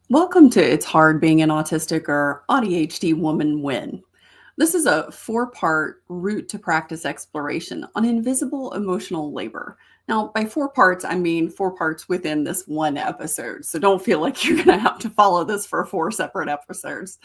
Welcome to It's Hard Being an Autistic or AuDHD Woman Win. This is a four-part route to practice exploration on invisible emotional labor. Now, by four parts, I mean four parts within this one episode. So don't feel like you're going to have to follow this for four separate episodes.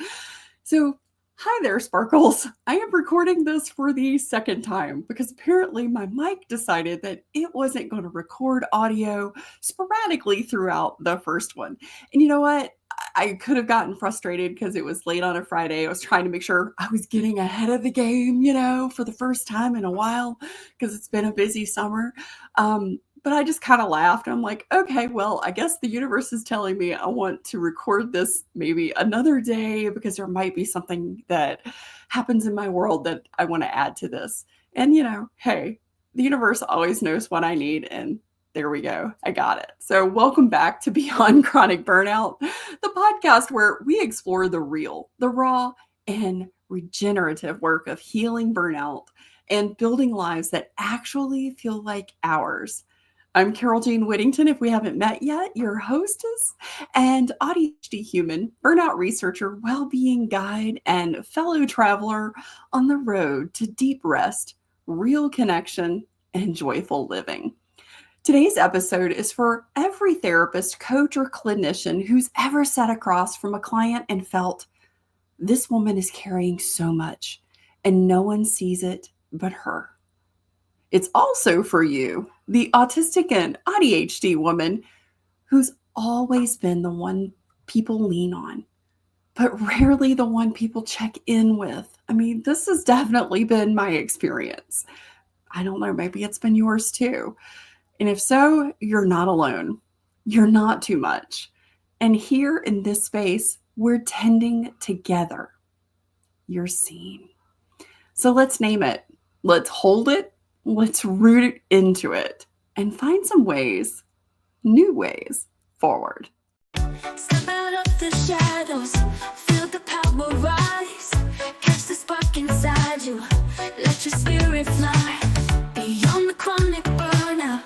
So, hi there, Sparkles. I am recording this for the second time because apparently my mic decided that it wasn't going to record audio sporadically throughout the first one. And you know what? I could have gotten frustrated because it was late on a Friday. I was trying to make sure I was getting ahead of the game, for the first time in a while because it's been a busy summer. But I just kind of laughed. I'm like, okay, well, I guess the universe is telling me I want to record this maybe another day because there might be something that happens in my world that I want to add to this. And, hey, the universe always knows what I need. And there we go. I got it. So, welcome back to Beyond Chronic Burnout, the podcast where we explore the real, the raw, and regenerative work of healing burnout and building lives that actually feel like ours. I'm Carol Jean Whittington, if we haven't met yet, your hostess and AuDHD human, burnout researcher, well-being guide, and fellow traveler on the road to deep rest, real connection, and joyful living. Today's episode is for every therapist, coach, or clinician who's ever sat across from a client and felt, this woman is carrying so much, and no one sees it but her. It's also for you, the autistic and AuDHD woman who's always been the one people lean on, but rarely the one people check in with. I mean, this has definitely been my experience. I don't know, maybe it's been yours too. And if so, you're not alone. You're not too much. And here in this space, we're tending together. You're seen. So let's name it. Let's hold it. Let's root it into it and find some ways, new ways forward. Step out of the shadows, feel the power rise, catch the spark inside you, let your spirit fly, beyond the chronic burnout,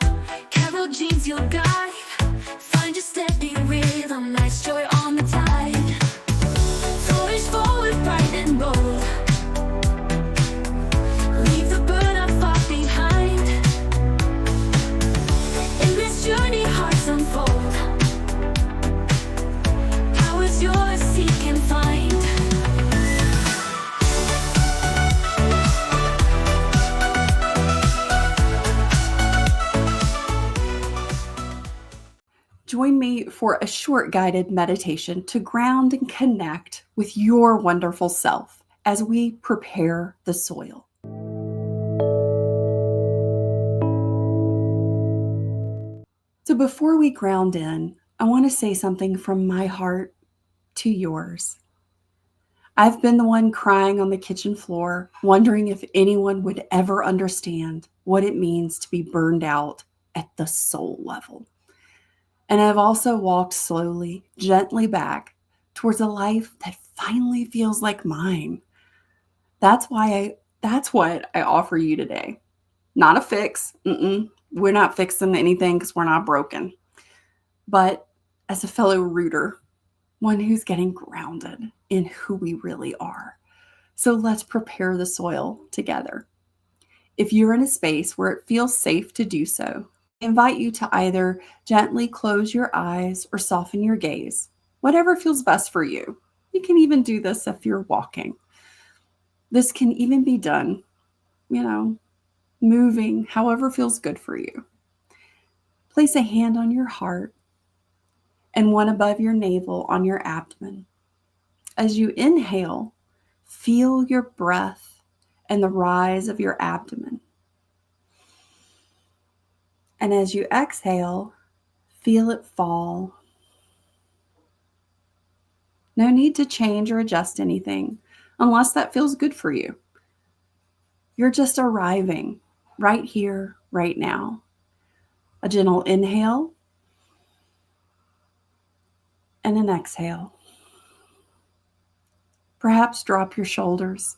Carol Jean's your guide, find your steady rhythm, nice joy on the tide, flourish forward, bright and bold, leave the burnout far behind, in this journey hearts unfold. Yours, seek and find. Join me for a short guided meditation to ground and connect with your wonderful self as we prepare the soil. So before we ground in, I want to say something from my heart to yours. I've been the one crying on the kitchen floor, wondering if anyone would ever understand what it means to be burned out at the soul level. And I've also walked slowly, gently back towards a life that finally feels like mine. That's what I offer you today. Not a fix. We're not fixing anything because we're not broken. But as a fellow rooter, one who's getting grounded in who we really are. So let's prepare the soil together. If you're in a space where it feels safe to do so, I invite you to either gently close your eyes or soften your gaze, whatever feels best for you. You can even do this if you're walking. This can even be done, moving, however feels good for you. Place a hand on your heart and one above your navel on your abdomen. As you inhale, feel your breath and the rise of your abdomen. And as you exhale, feel it fall. No need to change or adjust anything unless that feels good for you. You're just arriving right here, right now. A gentle inhale and an exhale. Perhaps drop your shoulders,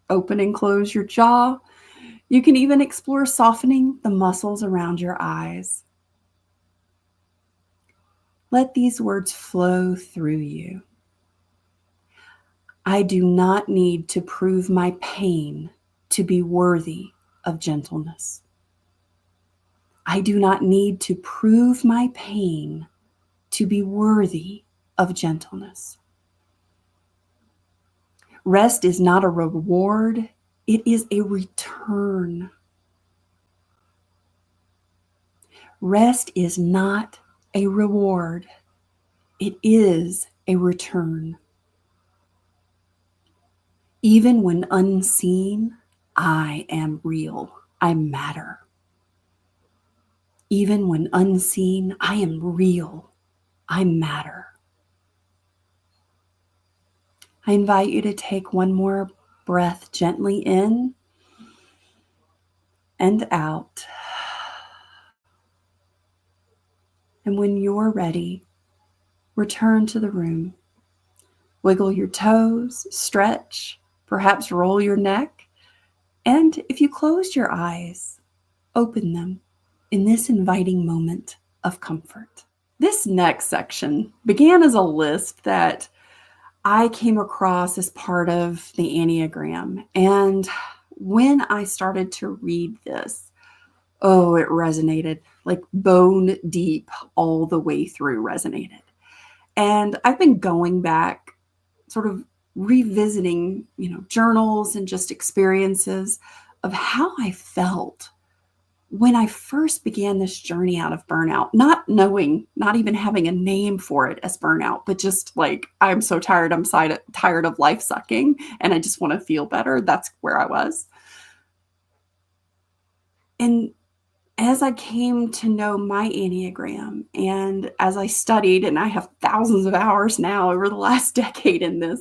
open and close your jaw. You can even explore softening the muscles around your eyes. Let these words flow through you. I do not need to prove my pain to be worthy of gentleness. I do not need to prove my pain to be worthy of gentleness. Rest is not a reward, it is a return. Rest is not a reward, it is a return. Even when unseen, I am real. I matter. Even when unseen, I am real. I matter. I invite you to take one more breath gently in and out. And when you're ready, return to the room. Wiggle your toes, stretch, perhaps roll your neck. And if you closed your eyes, open them in this inviting moment of comfort. This next section began as a list that I came across as part of the Enneagram. And when I started to read this, it resonated, like bone deep, all the way through resonated. And I've been going back, sort of revisiting, journals and just experiences of how I felt when I first began this journey out of burnout, not knowing, not even having a name for it as burnout, but just like, I'm so tired, I'm tired of life sucking, and I just want to feel better. That's where I was. And as I came to know my Enneagram, and as I studied, and I have thousands of hours now over the last decade into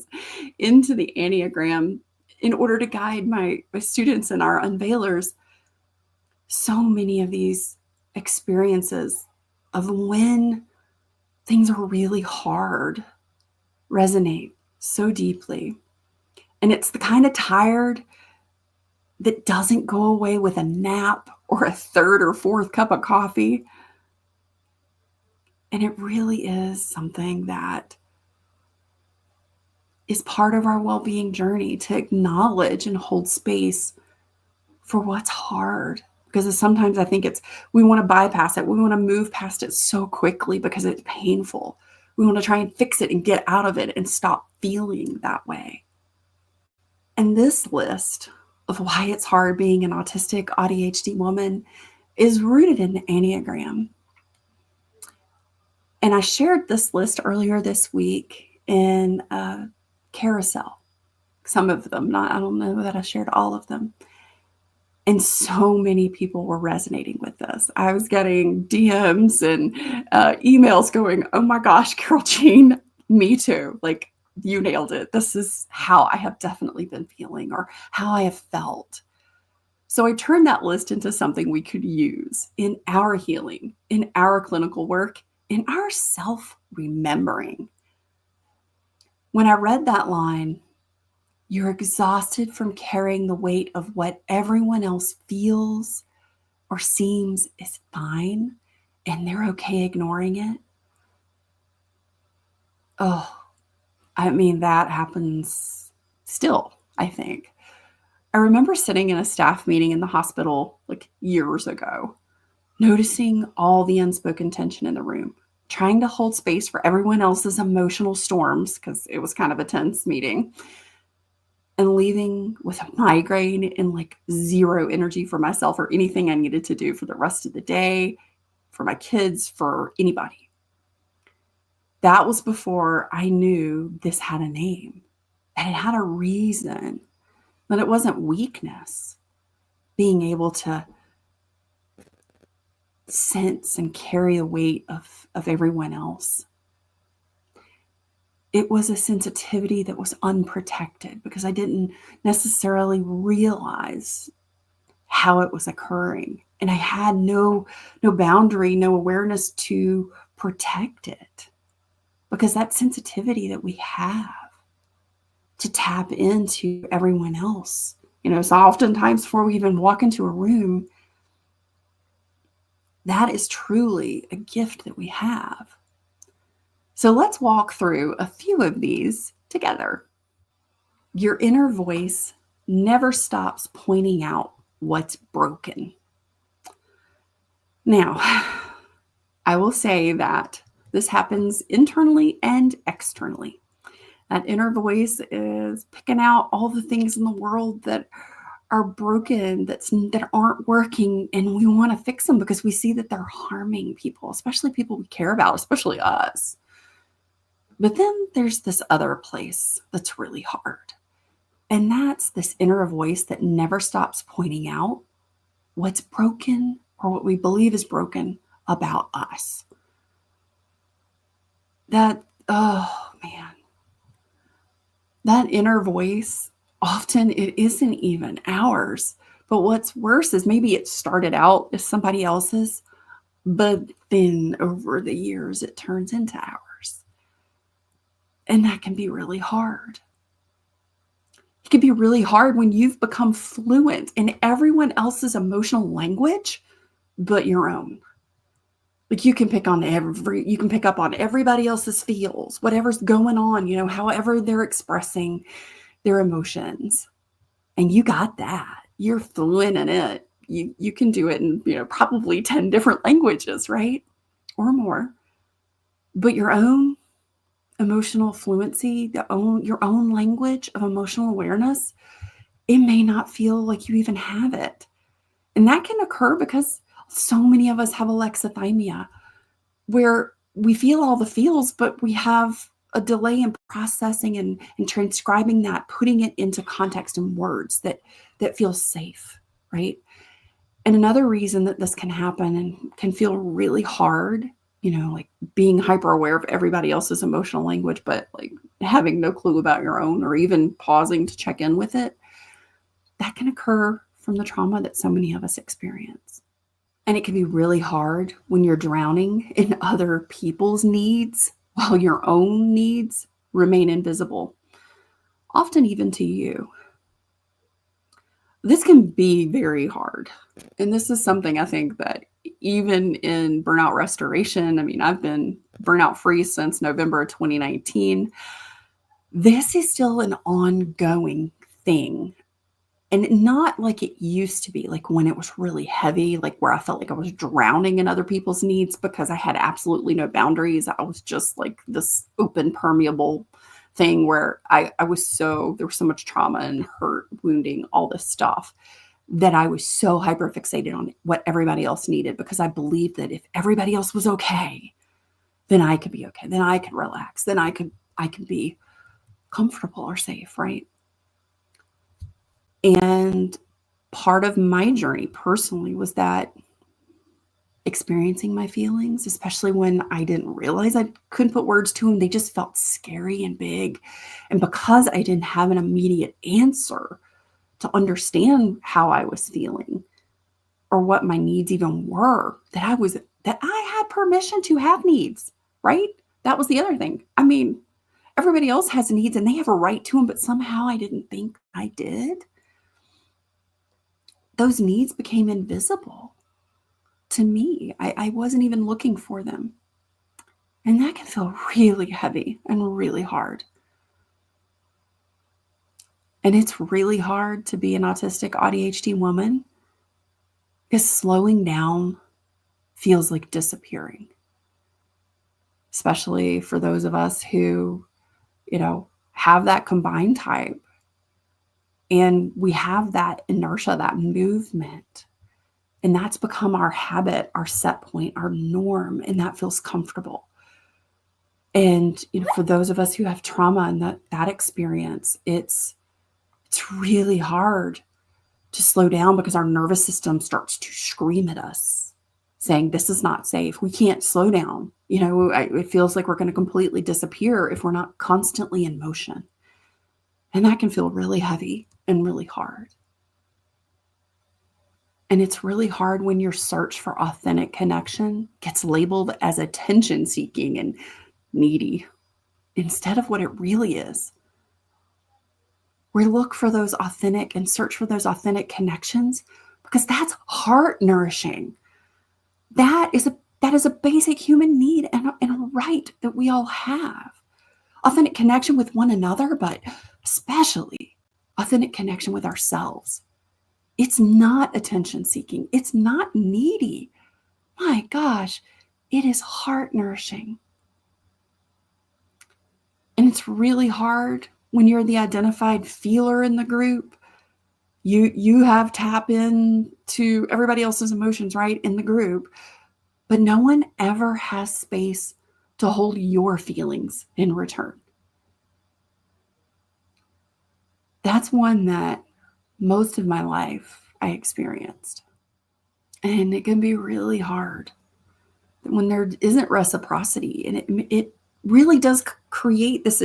the Enneagram, in order to guide my students and our unveilers, so many of these experiences of when things are really hard resonate so deeply. And it's the kind of tired that doesn't go away with a nap or a third or fourth cup of coffee. And it really is something that is part of our well-being journey, to acknowledge and hold space for what's hard. Because sometimes I think we want to bypass it. We want to move past it so quickly because it's painful. We want to try and fix it and get out of it and stop feeling that way. And this list of why it's hard being an autistic AuDHD woman is rooted in the Enneagram. And I shared this list earlier this week in a carousel. Some of them, I don't know that I shared all of them. And so many people were resonating with this. I was getting DMs and emails going, oh my gosh, Carol Jean, me too. Like, you nailed it. This is how I have definitely been feeling, or how I have felt. So I turned that list into something we could use in our healing, in our clinical work, in our self-remembering. When I read that line, you're exhausted from carrying the weight of what everyone else feels or seems is fine, and they're okay ignoring it. That happens still, I think. I remember sitting in a staff meeting in the hospital like years ago, noticing all the unspoken tension in the room, trying to hold space for everyone else's emotional storms, because it was kind of a tense meeting, and leaving with a migraine and like zero energy for myself or anything I needed to do for the rest of the day, for my kids, for anybody. That was before I knew this had a name, that it had a reason, that it wasn't weakness, being able to sense and carry the weight of everyone else. It was a sensitivity that was unprotected because I didn't necessarily realize how it was occurring. And I had no boundary, no awareness to protect it. Because that sensitivity that we have to tap into everyone else, so oftentimes before we even walk into a room, that is truly a gift that we have. So let's walk through a few of these together. Your inner voice never stops pointing out what's broken. Now, I will say that this happens internally and externally. That inner voice is picking out all the things in the world that are broken, that aren't working, and we want to fix them because we see that they're harming people, especially people we care about, especially us. But then there's this other place that's really hard. And that's this inner voice that never stops pointing out what's broken or what we believe is broken about us. Oh man, that inner voice, often it isn't even ours. But what's worse is maybe it started out as somebody else's, but then over the years it turns into ours. And that can be really hard. It can be really hard when you've become fluent in everyone else's emotional language but your own. Like you can pick up on everybody else's feels, whatever's going on, however they're expressing their emotions. And you got that. You're fluent in it. You can do it in, probably 10 different languages, right? Or more. But your own emotional fluency, your own language of emotional awareness, it may not feel like you even have it. And that can occur because so many of us have alexithymia, where we feel all the feels, but we have a delay in processing and transcribing that, putting it into context and words that feel safe, right? And another reason that this can happen and can feel really hard, like being hyper aware of everybody else's emotional language, but like having no clue about your own or even pausing to check in with it, that can occur from the trauma that so many of us experience. And it can be really hard when you're drowning in other people's needs while your own needs remain invisible, often even to you. This can be very hard. And this is something I think that even in burnout restoration, I've been burnout free since November of 2019. This is still an ongoing thing. And not like it used to be, like when it was really heavy, like where I felt like I was drowning in other people's needs because I had absolutely no boundaries. I was just like this open, permeable thing where there was so much trauma and hurt, wounding, all this stuff, that I was so hyper fixated on what everybody else needed because I believed that if everybody else was okay, then I could be okay. Then I could relax. Then I could be comfortable or safe, right? And part of my journey personally was that experiencing my feelings, especially when I didn't realize I couldn't put words to them, they just felt scary and big. And because I didn't have an immediate answer to understand how I was feeling or what my needs even were, that I had permission to have needs, right? That was the other thing. Everybody else has needs and they have a right to them, but somehow I didn't think I did. Those needs became invisible to me. I wasn't even looking for them. And that can feel really heavy and really hard. And it's really hard to be an autistic AuDHD woman because slowing down feels like disappearing. Especially for those of us who, have that combined type. And we have that inertia, that movement. And that's become our habit, our set point, our norm. And that feels comfortable. And, for those of us who have trauma and that experience, it's really hard to slow down because our nervous system starts to scream at us saying, this is not safe. We can't slow down. It feels like we're going to completely disappear if we're not constantly in motion. And that can feel really heavy and really hard. And it's really hard when your search for authentic connection gets labeled as attention seeking and needy instead of what it really is. We look for those authentic and search for those authentic connections because that's heart nourishing. That is a That is a basic human need and a right that we all have. Authentic connection with one another, but especially authentic connection with ourselves. It's not attention seeking. It's not needy. My gosh, it is heart nourishing. And it's really hard when you're the identified feeler in the group. You have tap in to everybody else's emotions, right, in the group, but no one ever has space to hold your feelings in return. That's one that most of my life I experienced. And it can be really hard when there isn't reciprocity, and it really does create this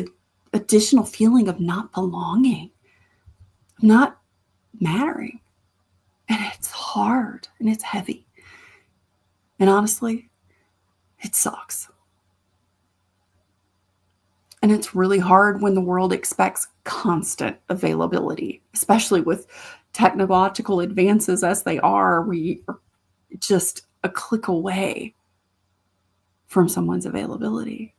additional feeling of not belonging, not mattering. And it's hard and it's heavy. And honestly, it sucks. And it's really hard when the world expects constant availability, especially with technological advances as they are. We are just a click away from someone's availability.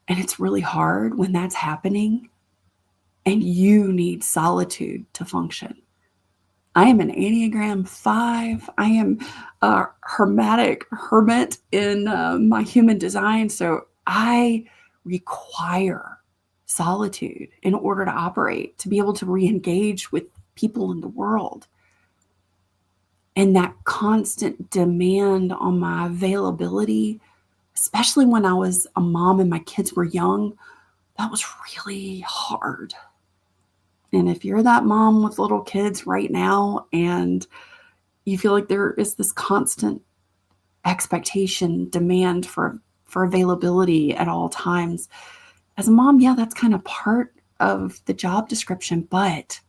And it's really hard when that's happening and you need solitude to function. I am an Enneagram 5. I am a hermit in my human design. So I require solitude in order to operate, to be able to re-engage with people in the world. And that constant demand on my availability, especially when I was a mom and my kids were young, that was really hard. And if you're that mom with little kids right now and you feel like there is this constant expectation, demand for availability at all times, as a mom, yeah, that's kind of part of the job description, but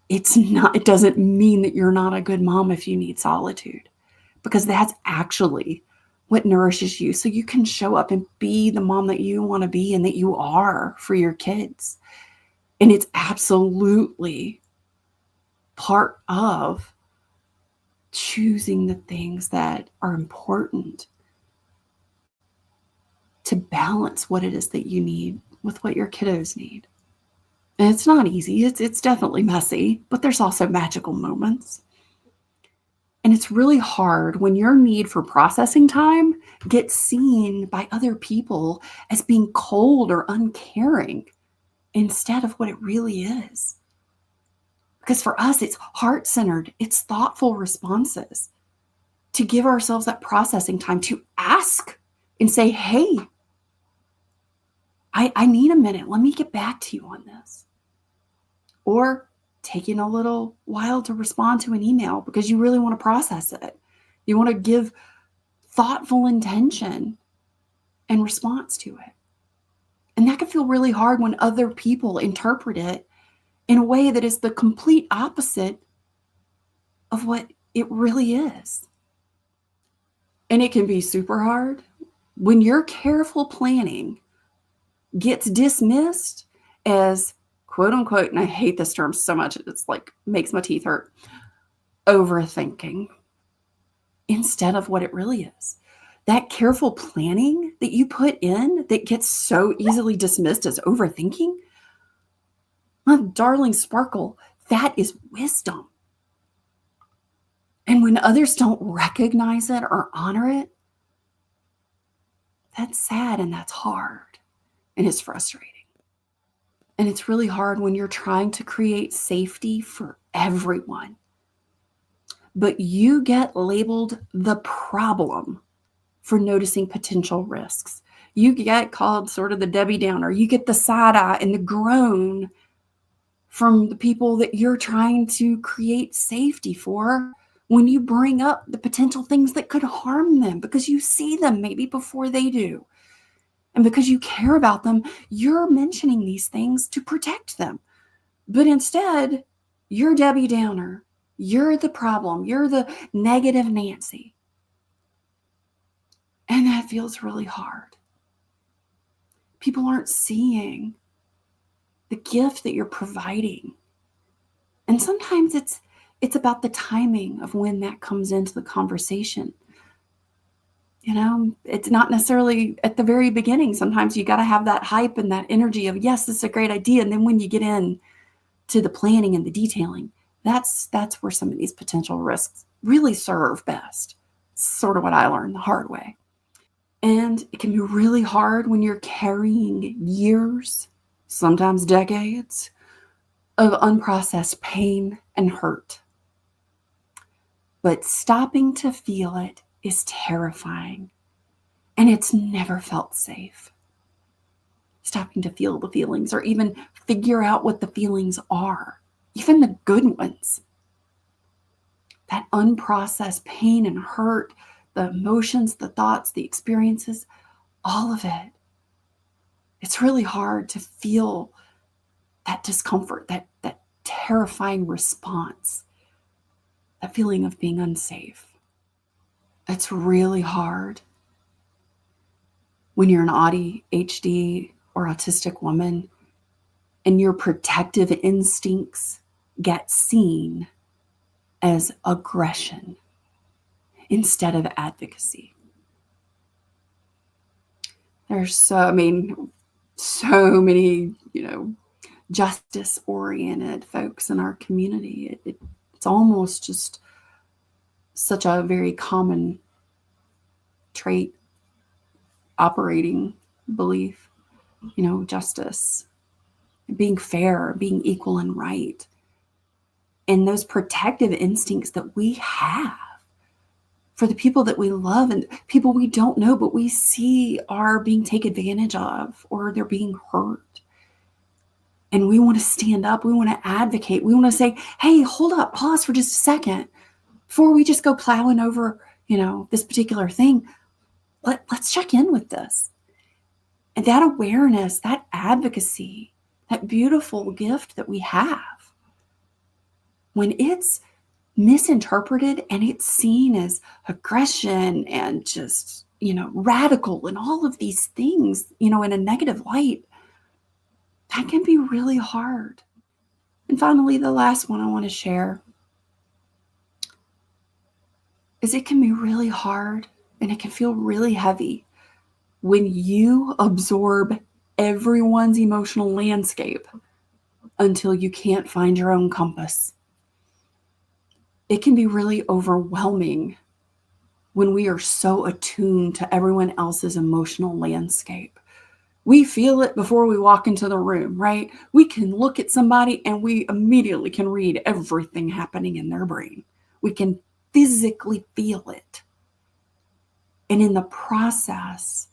it doesn't mean that you're not a good mom if you need solitude, because that's actually what nourishes you. So you can show up and be the mom that you want to be and that you are for your kids. And it's absolutely part of choosing the things that are important to balance what it is that you need with what your kiddos need. And it's not easy. It's definitely messy, but there's also magical moments. And it's really hard when your need for processing time gets seen by other people as being cold or uncaring instead of what it really is. Because for us, it's heart-centered, it's thoughtful responses to give ourselves that processing time to ask and say, hey, I need a minute. Let me get back to you on this. Or taking a little while to respond to an email because you really want to process it. You want to give thoughtful intention and response to it. And that can feel really hard when other people interpret it in a way that is the complete opposite of what it really is. And it can be super hard when your careful planning gets dismissed as quote unquote, and I hate this term so much, it's like makes my teeth hurt, overthinking instead of what it really is. That careful planning that you put in that gets so easily dismissed as overthinking, my darling Sparkle, that is wisdom. And when others don't recognize it or honor it, that's sad and that's hard and it's frustrating. And it's really hard when you're trying to create safety for everyone, but you get labeled the problem for noticing potential risks. You get called sort of the Debbie Downer. You get the side eye and the groan from the people that you're trying to create safety for when you bring up the potential things that could harm them because you see them maybe before they do. And because you care about them, you're mentioning these things to protect them. But instead, you're Debbie Downer. You're the problem. You're the negative Nancy. And that feels really hard. People aren't seeing the gift that you're providing. And sometimes It's about the timing of when that comes into the conversation. You know, it's not necessarily at the very beginning. Sometimes you got to have that hype and that energy of, yes, this is a great idea. And then when you get in to the planning and the detailing, that's where some of these potential risks really serve best. It's sort of what I learned the hard way. And it can be really hard when you're carrying years, sometimes decades, of unprocessed pain and hurt. But stopping to feel it is terrifying, and it's never felt safe. Stopping to feel the feelings or even figure out what the feelings are, even the good ones. That unprocessed pain and hurt, the emotions, the thoughts, the experiences, all of it. It's really hard to feel that discomfort, that terrifying response, that feeling of being unsafe. It's really hard when you're an AuDHD or autistic woman and your protective instincts get seen as aggression instead of advocacy. There's so many, justice-oriented folks in our community. It's almost just such a very common trait, operating belief, justice, being fair, being equal and right. And those protective instincts that we have for the people that we love and people we don't know, but we see are being taken advantage of or they're being hurt. And we want to stand up. We want to advocate. We want to say, hey, hold up, pause for just a second. Before we just go plowing over, this particular thing, let's check in with this. And that awareness, that advocacy, that beautiful gift that we have, when it's misinterpreted and it's seen as aggression and just, radical and all of these things, in a negative light, that can be really hard. And finally, the last one I want to share is it can be really hard and it can feel really heavy when you absorb everyone's emotional landscape until you can't find your own compass. It can be really overwhelming when we are so attuned to everyone else's emotional landscape. We feel it before we walk into the room, right? We can look at somebody and we immediately can read everything happening in their brain. We can physically feel it. And in the process,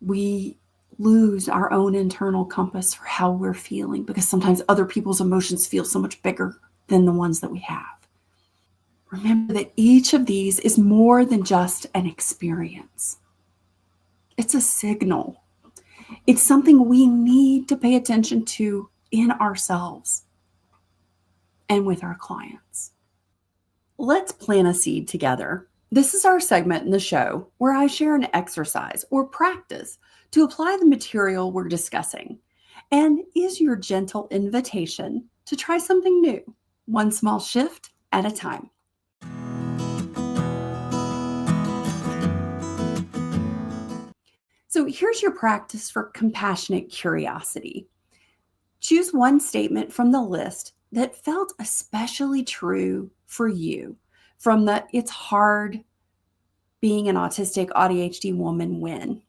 we lose our own internal compass for how we're feeling because sometimes other people's emotions feel so much bigger than the ones that we have. Remember that each of these is more than just an experience. It's a signal. It's something we need to pay attention to in ourselves and with our clients. Let's plant a seed together. This is our segment in the show where I share an exercise or practice to apply the material we're discussing and is your gentle invitation to try something new, one small shift at a time. So here's your practice for compassionate curiosity. Choose one statement from the list that felt especially true for you from the "it's hard being an autistic AuDHD woman" win.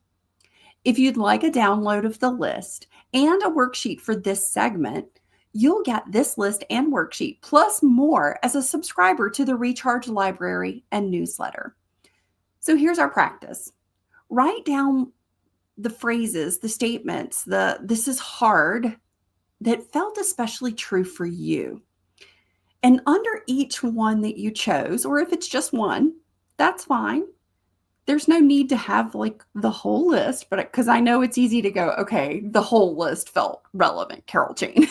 If you'd like a download of the list and a worksheet for this segment, you'll get this list and worksheet plus more as a subscriber to the Recharge Library and newsletter. So here's our practice. Write down the phrases, the statements, "this is hard" that felt especially true for you. And under each one that you chose, or if it's just one, that's fine. There's no need to have the whole list, but because I know it's easy to go, okay, the whole list felt relevant, Carol Jane.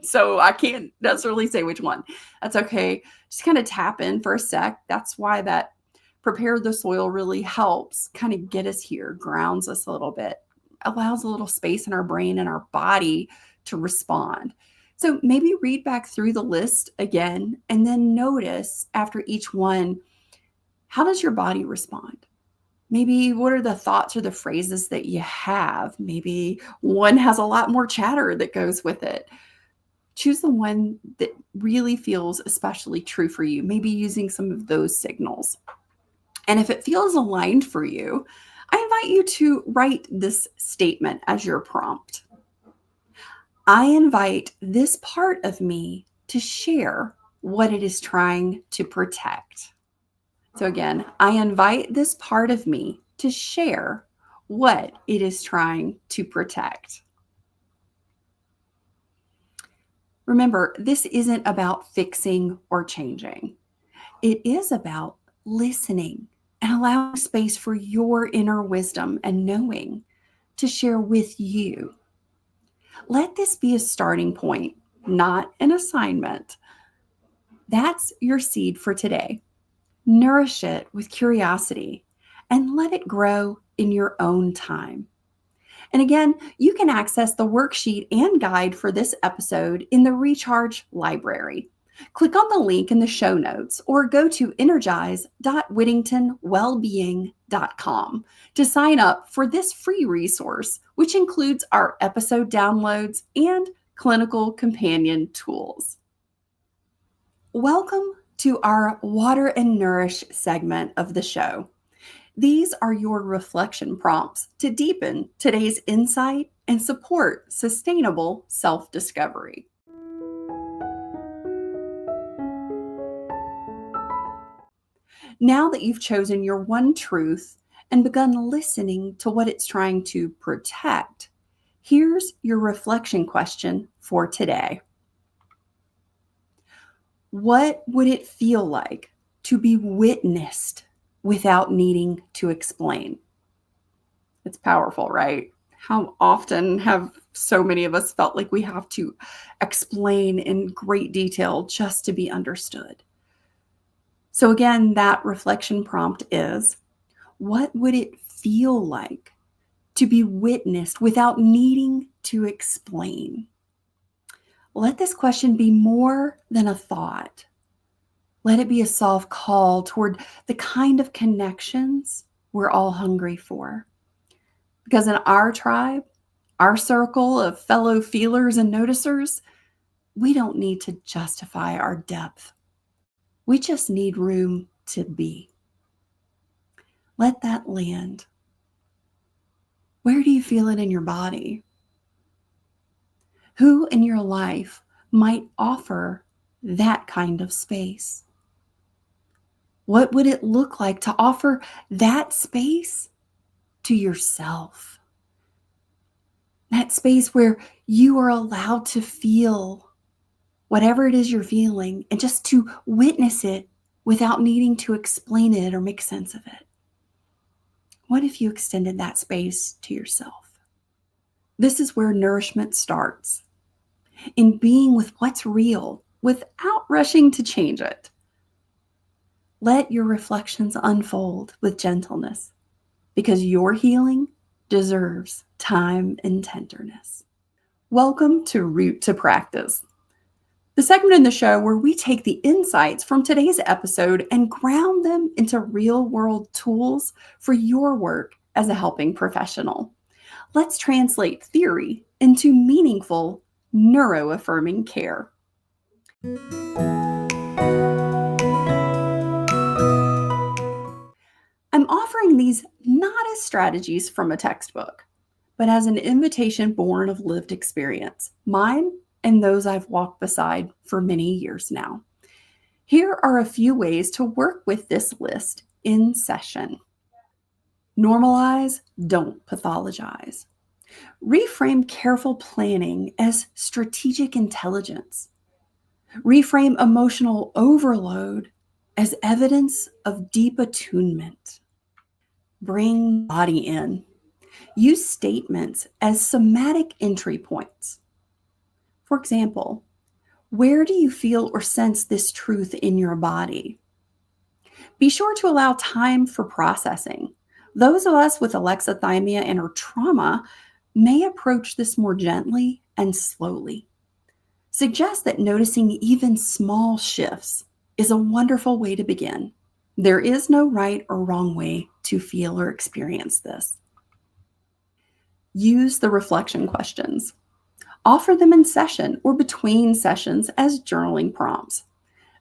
So I can't necessarily say which one. That's okay. Just kind of tap in for a sec. That's why that prepare the soil really helps kind of get us here, grounds us a little bit, allows a little space in our brain and our body to respond. So maybe read back through the list again and then notice after each one, how does your body respond? Maybe what are the thoughts or the phrases that you have? Maybe one has a lot more chatter that goes with it. Choose the one that really feels especially true for you, maybe using some of those signals. And if it feels aligned for you, I invite you to write this statement as your prompt. I invite this part of me to share what it is trying to protect. So again, I invite this part of me to share what it is trying to protect. Remember, this isn't about fixing or changing. It is about listening and allowing space for your inner wisdom and knowing to share with you. Let this be a starting point, not an assignment. That's your seed for today. Nourish it with curiosity and let it grow in your own time. And again, you can access the worksheet and guide for this episode in the Recharge library. Click on the link in the show notes or go to energize.whittingtonwellbeing.com to sign up for this free resource, which includes our episode downloads and clinical companion tools. Welcome to our Water and Nourish segment of the show. These are your reflection prompts to deepen today's insight and support sustainable self-discovery. Now that you've chosen your one truth and begun listening to what it's trying to protect, here's your reflection question for today. What would it feel like to be witnessed without needing to explain? It's powerful, right? How often have so many of us felt like we have to explain in great detail just to be understood? So again, that reflection prompt is, what would it feel like to be witnessed without needing to explain? Let this question be more than a thought. Let it be a soft call toward the kind of connections we're all hungry for. Because in our tribe, our circle of fellow feelers and noticers, we don't need to justify our depth. We just need room to be. Let that land. Where do you feel it in your body? Who in your life might offer that kind of space? What would it look like to offer that space to yourself? That space where you are allowed to feel whatever it is you're feeling and just to witness it without needing to explain it or make sense of it. What if you extended that space to yourself? This is where nourishment starts, in being with what's real without rushing to change it. Let your reflections unfold with gentleness because your healing deserves time and tenderness. Welcome to Root to Practice, the segment in the show where we take the insights from today's episode and ground them into real-world tools for your work as a helping professional. Let's translate theory into meaningful, neuro-affirming care. I'm offering these not as strategies from a textbook, but as an invitation born of lived experience, mine and those I've walked beside for many years now. Here are a few ways to work with this list in session. Normalize, don't pathologize. Reframe careful planning as strategic intelligence. Reframe emotional overload as evidence of deep attunement. Bring body in. Use statements as somatic entry points. For example, where do you feel or sense this truth in your body? Be sure to allow time for processing. Those of us with alexithymia and or trauma may approach this more gently and slowly. Suggest that noticing even small shifts is a wonderful way to begin. There is no right or wrong way to feel or experience this. Use the reflection questions. Offer them in session or between sessions as journaling prompts,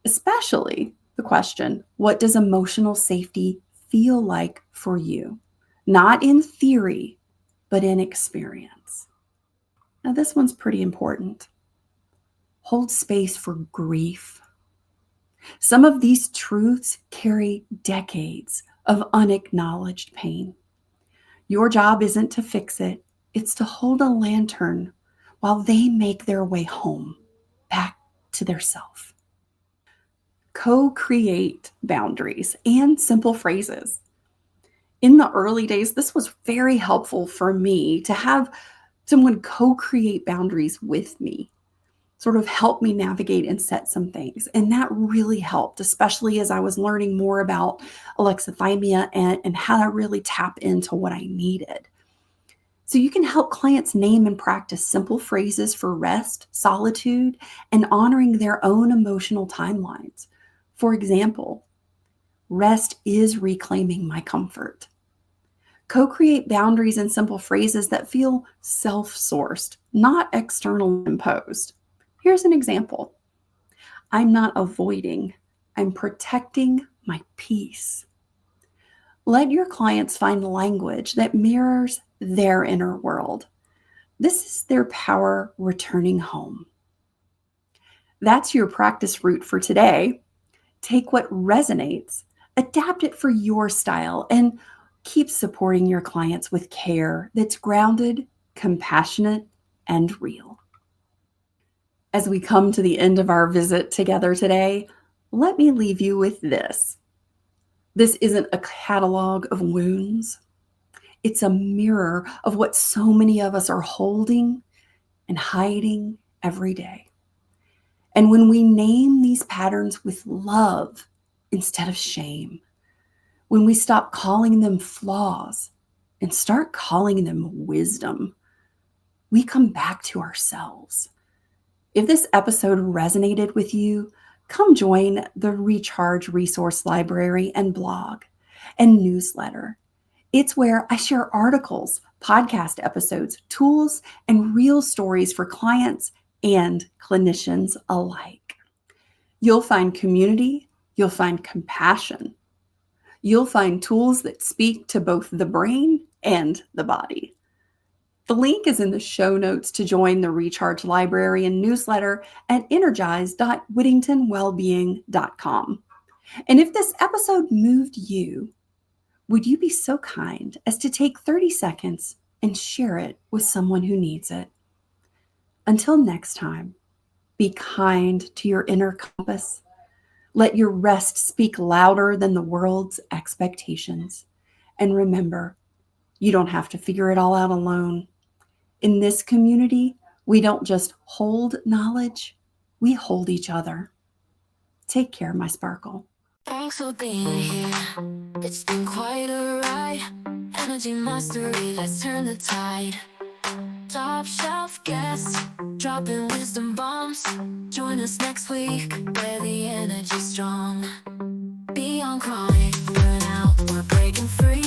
especially the question, what does emotional safety feel like for you? Not in theory, but in experience. Now, this one's pretty important. Hold space for grief. Some of these truths carry decades of unacknowledged pain. Your job isn't to fix it, it's to hold a lantern while they make their way home, back to their self. Co-create boundaries and simple phrases. In the early days, this was very helpful for me to have someone co-create boundaries with me, sort of help me navigate and set some things. And that really helped, especially as I was learning more about alexithymia and how to really tap into what I needed. So you can help clients name and practice simple phrases for rest, solitude, and honoring their own emotional timelines. For example, rest is reclaiming my comfort. Co-create boundaries and simple phrases that feel self-sourced, not external imposed. Here's an example. I'm not avoiding, I'm protecting my peace. Let your clients find language that mirrors their inner world. This is their power returning home. That's your practice route for today. Take what resonates, adapt it for your style, and keep supporting your clients with care that's grounded, compassionate, and real. As we come to the end of our visit together today, let me leave you with this. This isn't a catalog of wounds. It's a mirror of what so many of us are holding and hiding every day. And when we name these patterns with love instead of shame, when we stop calling them flaws and start calling them wisdom, we come back to ourselves. If this episode resonated with you, come join the Recharge Resource Library and blog and newsletter. It's where I share articles, podcast episodes, tools, and real stories for clients and clinicians alike. You'll find community, you'll find compassion, you'll find tools that speak to both the brain and the body. The link is in the show notes to join the Recharge Library and newsletter at energize.whittingtonwellbeing.com. And if this episode moved you, would you be so kind as to take 30 seconds and share it with someone who needs it? Until next time, be kind to your inner compass. Let your rest speak louder than the world's expectations. And remember, you don't have to figure it all out alone. In this community, we don't just hold knowledge, we hold each other. Take care, my sparkle. Thanks for being here. It's been quite a ride. Energy mastery, let's turn the tide. Top shelf guests, dropping wisdom bombs. Join us next week, where the energy's strong. Beyond chronic burnout, we're breaking free.